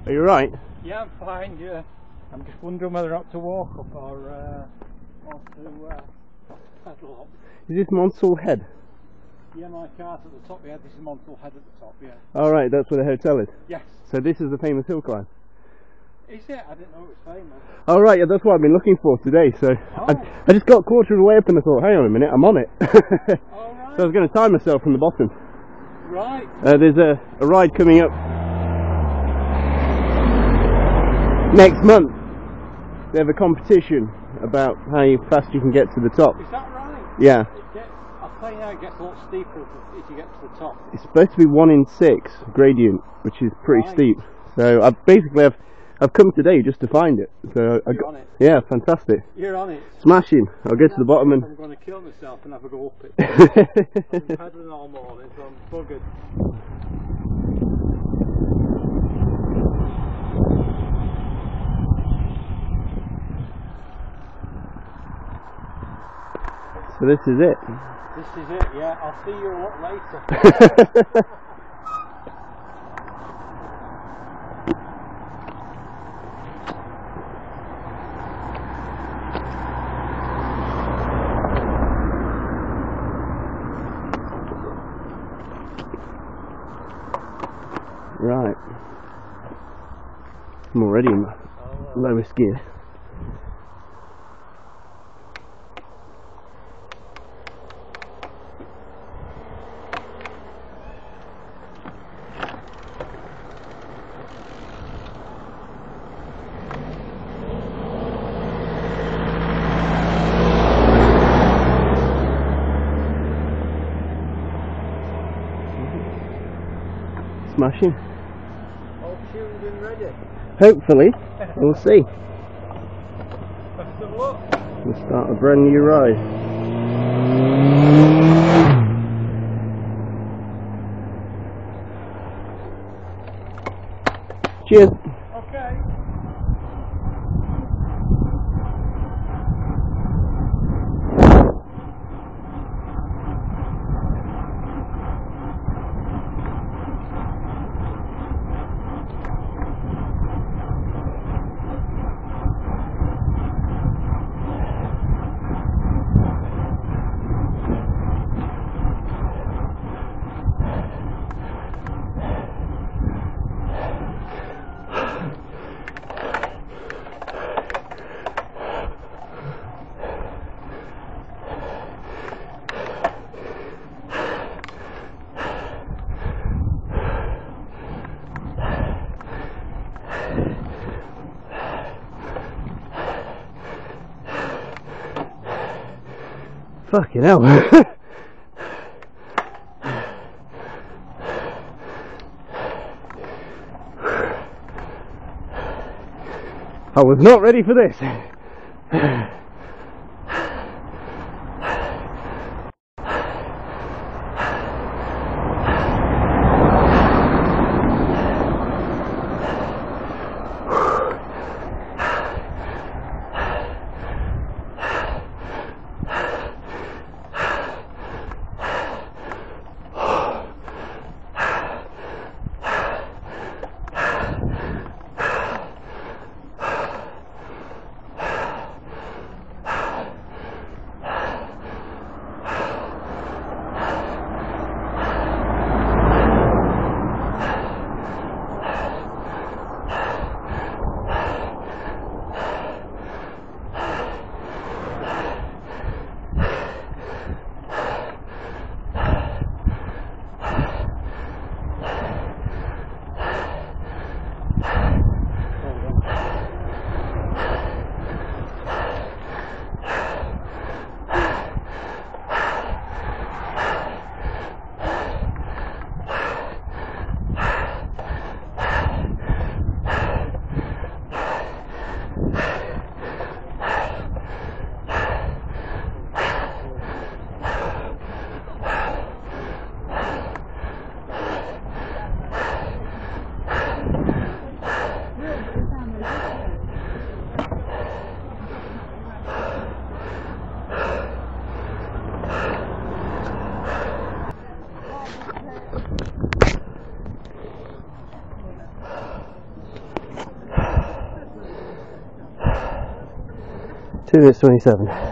Are you right? Yeah, I'm fine, yeah. I'm just wondering whether not to walk up or to pedal up. Is this Monsal Head? Yeah, my car's at the top, yeah, this is Monsal Head at the top, yeah. Alright, that's where the hotel is? Yes. So this is the famous hill climb? Is it? I didn't know it was famous. Alright, yeah, that's what I've been looking for today, so Oh. I just got a quarter of the way up and I thought, hang on a minute, I'm on it. Alright. So I was going to time myself from the bottom. Right. There's a ride coming up next month. They have a competition about how fast you can get to the top. Is that right? Yeah. I'll tell you now, it gets a lot steeper if you get to the top. It's supposed to be 1 in 6 gradient, which is pretty steep. So I've come today just to find it. So You're on it. Yeah, fantastic. You're on it. Smashing. I'll get to the bottom and I'm going to kill myself and have a go up it. I've been pedaling all morning, so I'm buggered. So this is it. This is it, yeah. I'll see you a lot later. Right. I'm already in my lowest gear. Smashing. All tuned and ready. Hopefully, we'll see. Best of luck. We'll start a brand new ride. Cheers. Okay. Fucking hell. I was not ready for this. 2 minutes 27.